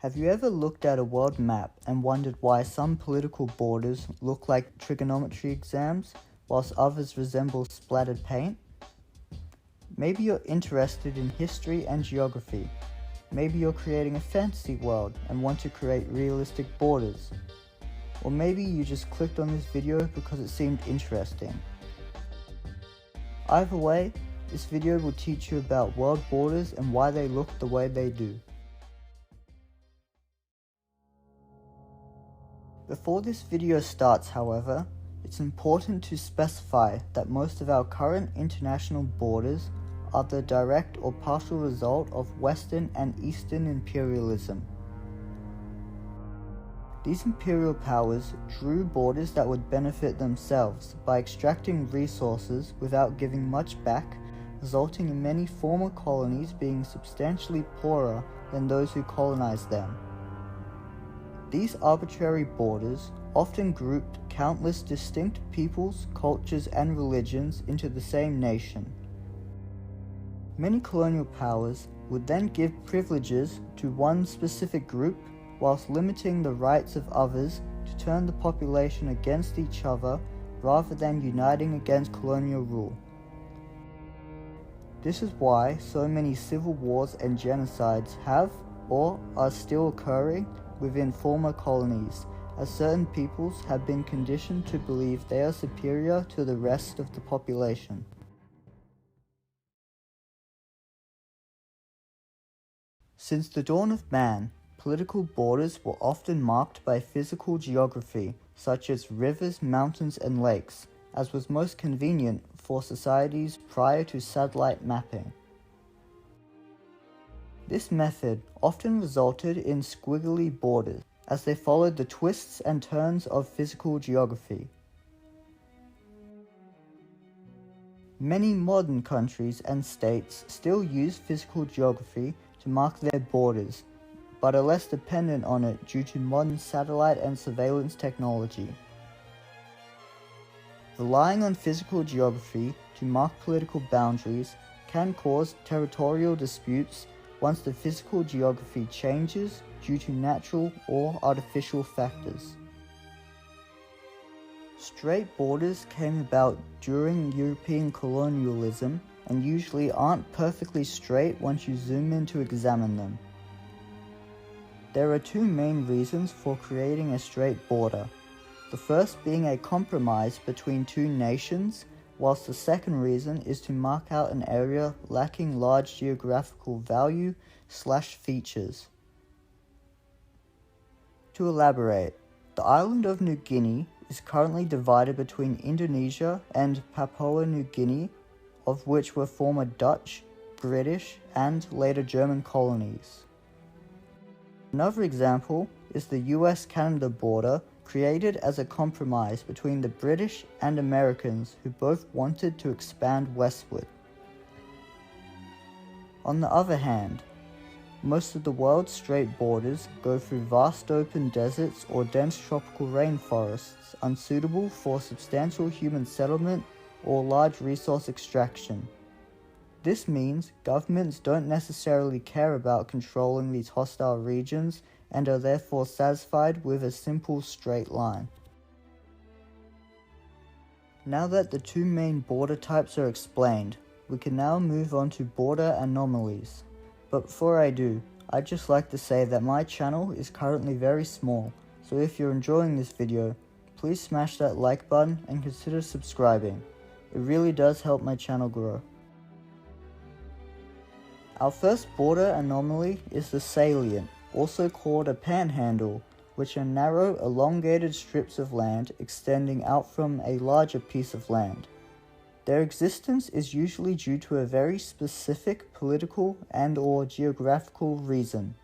Have you ever looked at a world map and wondered why some political borders look like trigonometry exams, whilst others resemble splattered paint? Maybe you're interested in history and geography. Maybe you're creating a fantasy world and want to create realistic borders. Or maybe you just clicked on this video because it seemed interesting. Either way, this video will teach you about world borders and why they look the way they do. Before this video starts, however, it's important to specify that most of our current international borders are the direct or partial result of Western and Eastern imperialism. These imperial powers drew borders that would benefit themselves by extracting resources without giving much back, resulting in many former colonies being substantially poorer than those who colonized them. These arbitrary borders often grouped countless distinct peoples, cultures, and religions into the same nation. Many colonial powers would then give privileges to one specific group whilst limiting the rights of others to turn the population against each other rather than uniting against colonial rule. This is why so many civil wars and genocides have or are still occurring within former colonies, as certain peoples have been conditioned to believe they are superior to the rest of the population. Since the dawn of man, political borders were often marked by physical geography, such as rivers, mountains, and lakes, as was most convenient for societies prior to satellite mapping. This method often resulted in squiggly borders, as they followed the twists and turns of physical geography. Many modern countries and states still use physical geography to mark their borders, but are less dependent on it due to modern satellite and surveillance technology. Relying on physical geography to mark political boundaries can cause territorial disputes once the physical geography changes due to natural or artificial factors. Straight borders came about during European colonialism and usually aren't perfectly straight once you zoom in to examine them. There are two main reasons for creating a straight border, the first being a compromise between two nations, whilst the second reason is to mark out an area lacking large geographical value/features. To elaborate, the island of New Guinea is currently divided between Indonesia and Papua New Guinea, of which were former Dutch, British, and later German colonies. Another example is the US-Canada border, created as a compromise between the British and Americans who both wanted to expand westward. On the other hand, most of the world's straight borders go through vast open deserts or dense tropical rainforests unsuitable for substantial human settlement or large resource extraction. This means governments don't necessarily care about controlling these hostile regions and are therefore satisfied with a simple straight line. Now that the two main border types are explained, we can now move on to border anomalies. But before I do, I'd just like to say that my channel is currently very small, so if you're enjoying this video, please smash that like button and consider subscribing. It really does help my channel grow. Our first border anomaly is the salient, also called a panhandle, which are narrow, elongated strips of land extending out from a larger piece of land. Their existence is usually due to a very specific political and/or geographical reason.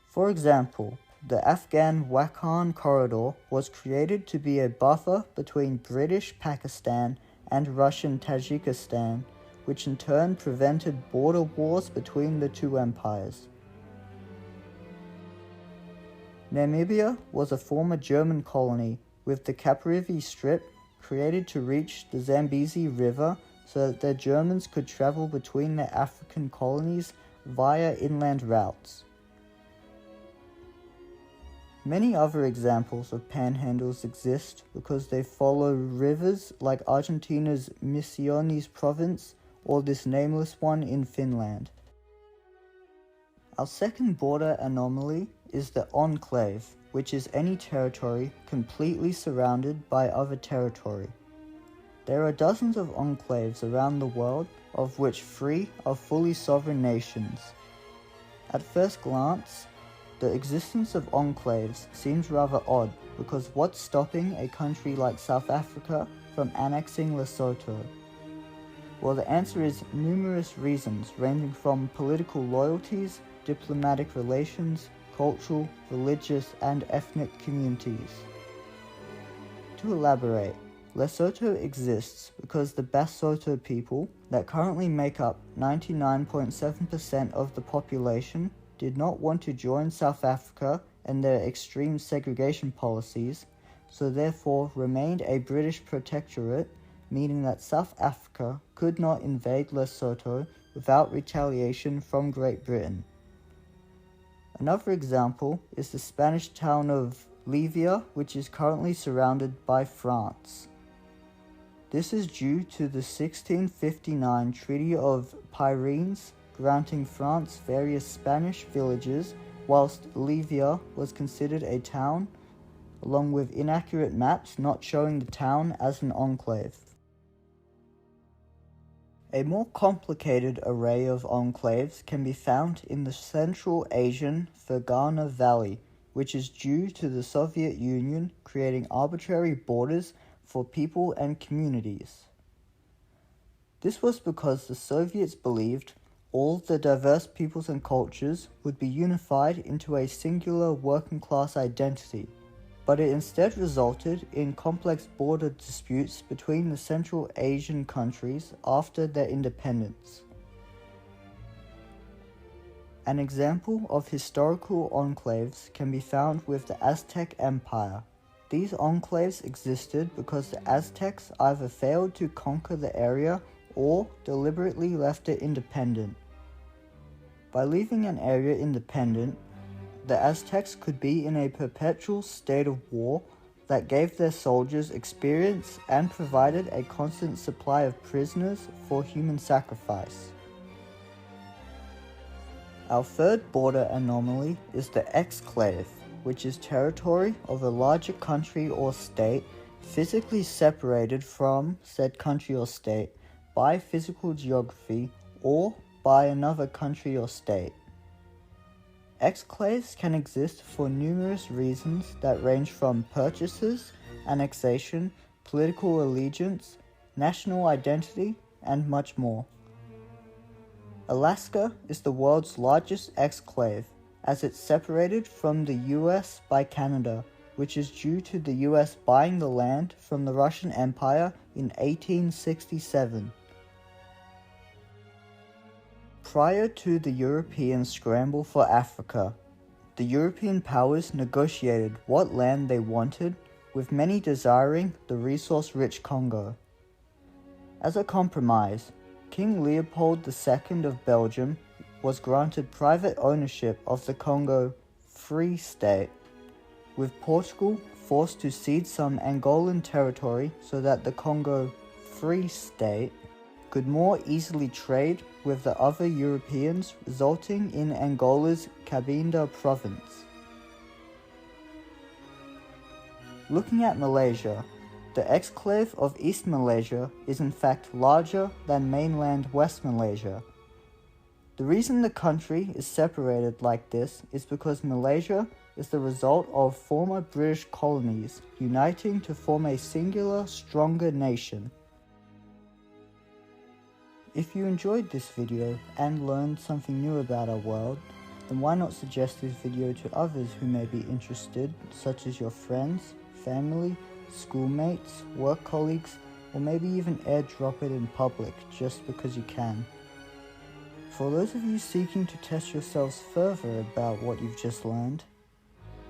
For example, the Afghan-Wakhan corridor was created to be a buffer between British Pakistan and Russian Tajikistan, which in turn prevented border wars between the two empires. Namibia was a former German colony, with the Caprivi Strip created to reach the Zambezi River so that the Germans could travel between their African colonies via inland routes. Many other examples of panhandles exist because they follow rivers like Argentina's Misiones province or this nameless one in Finland. Our second border anomaly is the enclave, which is any territory completely surrounded by other territory. There are dozens of enclaves around the world, of which 3 are fully sovereign nations. At first glance, the existence of enclaves seems rather odd because what's stopping a country like South Africa from annexing Lesotho? Well, the answer is numerous reasons ranging from political loyalties, diplomatic relations, cultural, religious, and ethnic communities. To elaborate, Lesotho exists because the Basotho people, that currently make up 99.7% of the population, did not want to join South Africa and their extreme segregation policies, so therefore remained a British protectorate, meaning that South Africa could not invade Lesotho without retaliation from Great Britain. Another example is the Spanish town of Levia, which is currently surrounded by France. This is due to the 1659 Treaty of Pyrenees, granting France various Spanish villages, whilst Levia was considered a town, along with inaccurate maps not showing the town as an enclave. A more complicated array of enclaves can be found in the Central Asian Fergana Valley, which is due to the Soviet Union creating arbitrary borders for people and communities. This was because the Soviets believed all the diverse peoples and cultures would be unified into a singular working-class identity, but it instead resulted in complex border disputes between the Central Asian countries after their independence. An example of historical enclaves can be found with the Aztec Empire. These enclaves existed because the Aztecs either failed to conquer the area or deliberately left it independent. By leaving an area independent, the Aztecs could be in a perpetual state of war that gave their soldiers experience and provided a constant supply of prisoners for human sacrifice. Our third border anomaly is the exclave, which is territory of a larger country or state physically separated from said country or state by physical geography or by another country or state. Exclaves can exist for numerous reasons that range from purchases, annexation, political allegiance, national identity, and much more. Alaska is the world's largest exclave, as it's separated from the US by Canada, which is due to the US buying the land from the Russian Empire in 1867. Prior to the European scramble for Africa, the European powers negotiated what land they wanted, with many desiring the resource-rich Congo. As a compromise, King Leopold II of Belgium was granted private ownership of the Congo Free State, with Portugal forced to cede some Angolan territory so that the Congo Free State could more easily trade with the other Europeans, resulting in Angola's Cabinda province. Looking at Malaysia, the exclave of East Malaysia is in fact larger than mainland West Malaysia. The reason the country is separated like this is because Malaysia is the result of former British colonies uniting to form a singular, stronger nation. If you enjoyed this video and learned something new about our world, then why not suggest this video to others who may be interested, such as your friends, family, schoolmates, work colleagues, or maybe even airdrop it in public just because you can. For those of you seeking to test yourselves further about what you've just learned,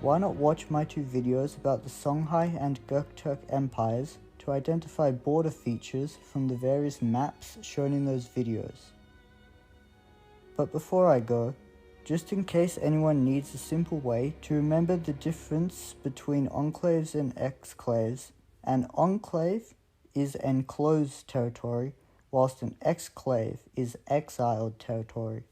why not watch my 2 videos about the Songhai and Göktürk empires to identify border features from the various maps shown in those videos. But before I go, just in case anyone needs a simple way to remember the difference between enclaves and exclaves, an enclave is enclosed territory, whilst an exclave is exiled territory.